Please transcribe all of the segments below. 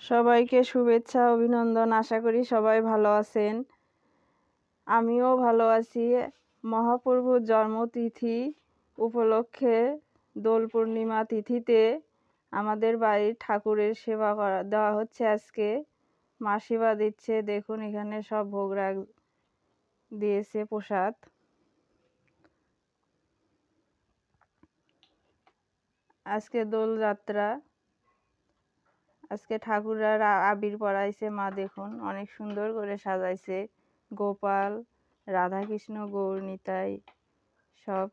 সবাইকে শুভেচ্ছা অভিনন্দন। আশা করি সবাই ভালো আছেন। আমিও ভালো আছি। মহাপ্রভুর জন্মতিথি উপলক্ষে দোল পূর্ণিমা তিথিতে আমাদের বাড়ির ঠাকুরের সেবা দেওয়া হচ্ছে। আজকে মা সেবা দিচ্ছে। দেখুন এখানে সব ভোগ রাগ দিয়েছে, প্রসাদ। আজকে দোলযাত্রা। আজকে ঠাকুররা আবির পরাইছে। মা দেখুন অনেক সুন্দর করে সাজাইছে। গোপাল, রাধাকৃষ্ণ, গৌর নিতাই সব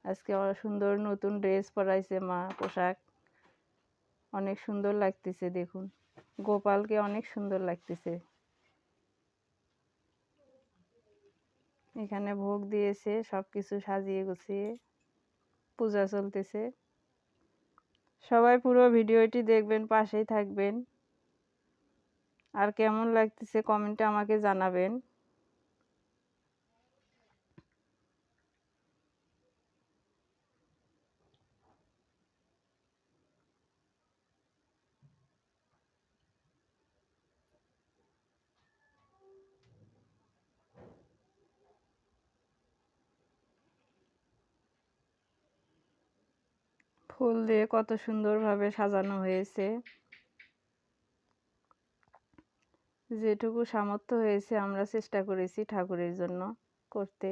আজকে সুন্দর নতুন ড্রেস পরাইছে মা, পোশাক অনেক সুন্দর লাগতেছে। দেখুন গোপালকে অনেক সুন্দর লাগতেছে। এখানে ভোগ দিয়েছে, সবকিছু সাজিয়ে গুছিয়ে পূজা চলতেছে। সবাই পুরো ভিডিওটি দেখবেন, পাশেই থাকবেন। আর কেমন লাগতেছে কমেন্টে আমাকে জানাবেন। ফুল দিয়ে কত সুন্দরভাবে সাজানো হয়েছে। যেটুকু সামর্থ্য হয়েছে আমরা চেষ্টা করেছি ঠাকুরের জন্য করতে।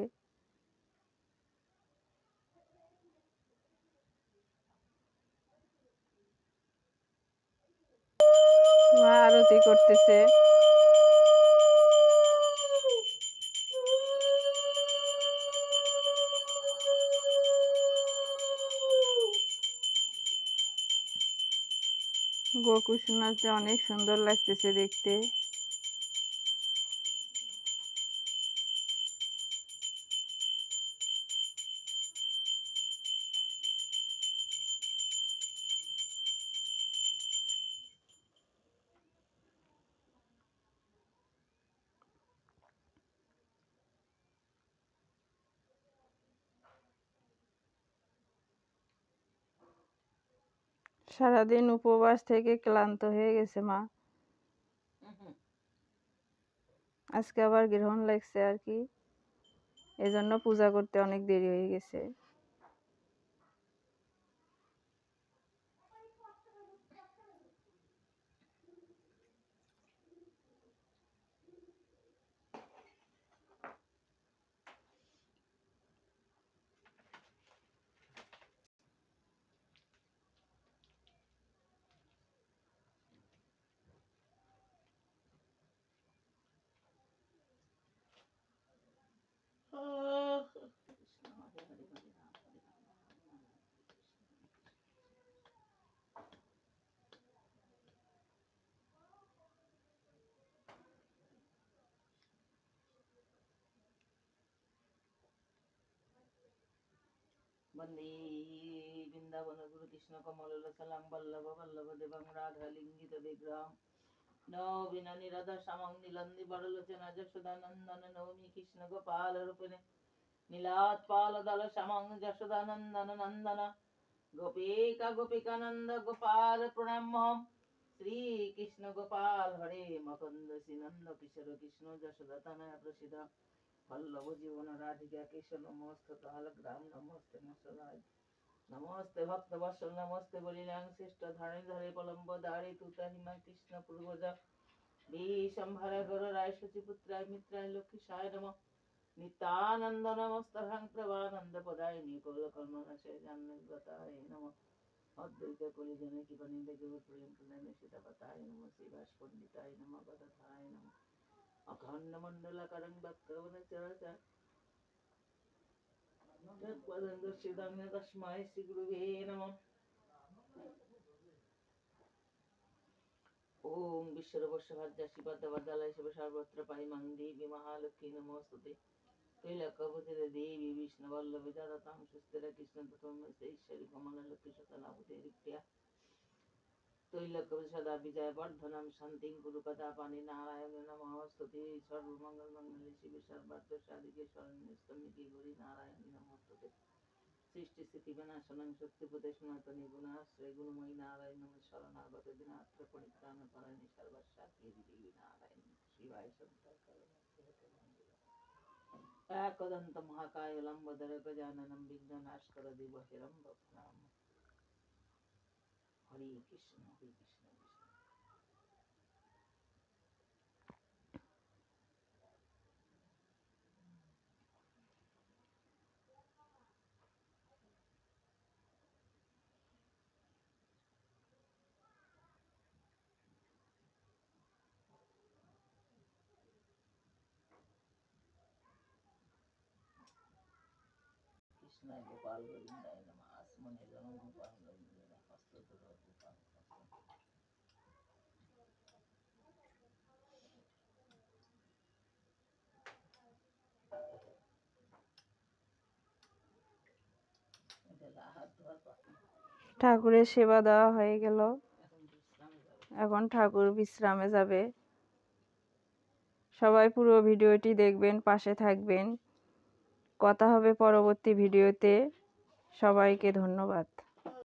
মা আরতি করতেছে। গোকুশ নাচতে অনেক সুন্দর লাগতেছে দেখতে। সারাদিন উপবাস থেকে ক্লান্ত হয়ে গেছে মা। আজকে আবার গ্রহণ লাগছে আর কি, এজন্য পূজা করতে অনেক দেরি হয়ে গেছে। বন্দে বৃন্দাবন গুরু কৃষ্ণ কমললোচনং বল্লভ বল্লভ দেবং রাধা লিঙ্গিত বিগ্রহং নবীনা নিরাধা শ্যামং নীলন্দি বরলোচনা যশোদানন্দন নৌমি কৃষ্ণ গোপাল রূপিণে নীলাৎপাল দল শ্যামং যশোদানন্দন নন্দন গোপিকা গোপিকানন্দ গোপাল প্রণাম্যহম শ্রী কৃষ্ণ গোপাল হরে মকন্দ শ্রীনন্দ কিশোর কৃষ্ণ যশোদা তনয় প্রসিদ্ধ वल्लभ जीवन राधिका कृष्ण नमस्ते ग्राम नमस्ते मसलाय नमस्ते भक्त वत्सल नमस्ते बलिलांग श्रेष्ठ धारणी धरे पलम्ब दारे तुता हिमा कृष्ण पूर्वज विशंभर गर राय शचिपुत्राय मित्राय लक्ष्मीशाय नमः नित्यानंद नमस्तभं प्रभानंद पदाय निकोल कर्मणशय जानगताय नमः अद्वैत कुलजन की बनिंद गौर प्रेम प्रणय सीतापताय नमः श्रीवास पंडिताय नमः गदाधाय नमः अखंड मंडलाकारं वक्रवदनचराचर तत्पदं तस्मै श्री गुरुवे नमः। ओम विश्ववशभाज्यासि पद्मवदलाय शिव सर्वत्र पाइमां देवी महालक्ष्मी नमोस्तुते त्रैलोक्यवतीरे देवी विष्णुवल्लभे जगतां सुस्थिर कृष्ण तत्त्वमसि ईश्वरी कमललक्ष्मी सकलावती रिक्त्या त्रैलोक्य सदा विजय वर्धनम शांति गुरु कदा पानी नारायण नमोस्तुते सर्वमंगल मंगले शिव सर्वार्थ साधिके शरण्ये त्र्यंबके गौरी नारायणी नमोस्तुते सृष्टि स्थिति विनाशनं शक्तिपते सनातनी गुणाश्रय गुणमयी नारायण नमः शरणागत दिनात्र পরাণি সর্বস্বার্থে দেবী নারায়ণ শিবায় শঙ্কর একদন্ত মহাকায় লম্বোদর গজাননম বিঘ্ননাশকর দেবশিরম ভক্তানাম। হরে কৃষ্ণ হরে কৃষ্ণ কৃষ্ণ। কৃষ্ণায় গোপাল গোবিন্দায় নমঃ। আসমনে জনম গোপাল গোবিন্দায় হস্তধর গোপাল হস্ত। এটা হাত ধোয়ার পাত্র। ঠাকুরের সেবা দেওয়া হয়ে গেল, এখন বিশ্রামে যাবে। এখন ঠাকুর বিশ্রামে যাবে। সবাই পুরো ভিডিওটি দেখবেন, পাশে থাকবেন। কথা হবে পরবর্তী ভিডিওতে। সবাইকে ধন্যবাদ।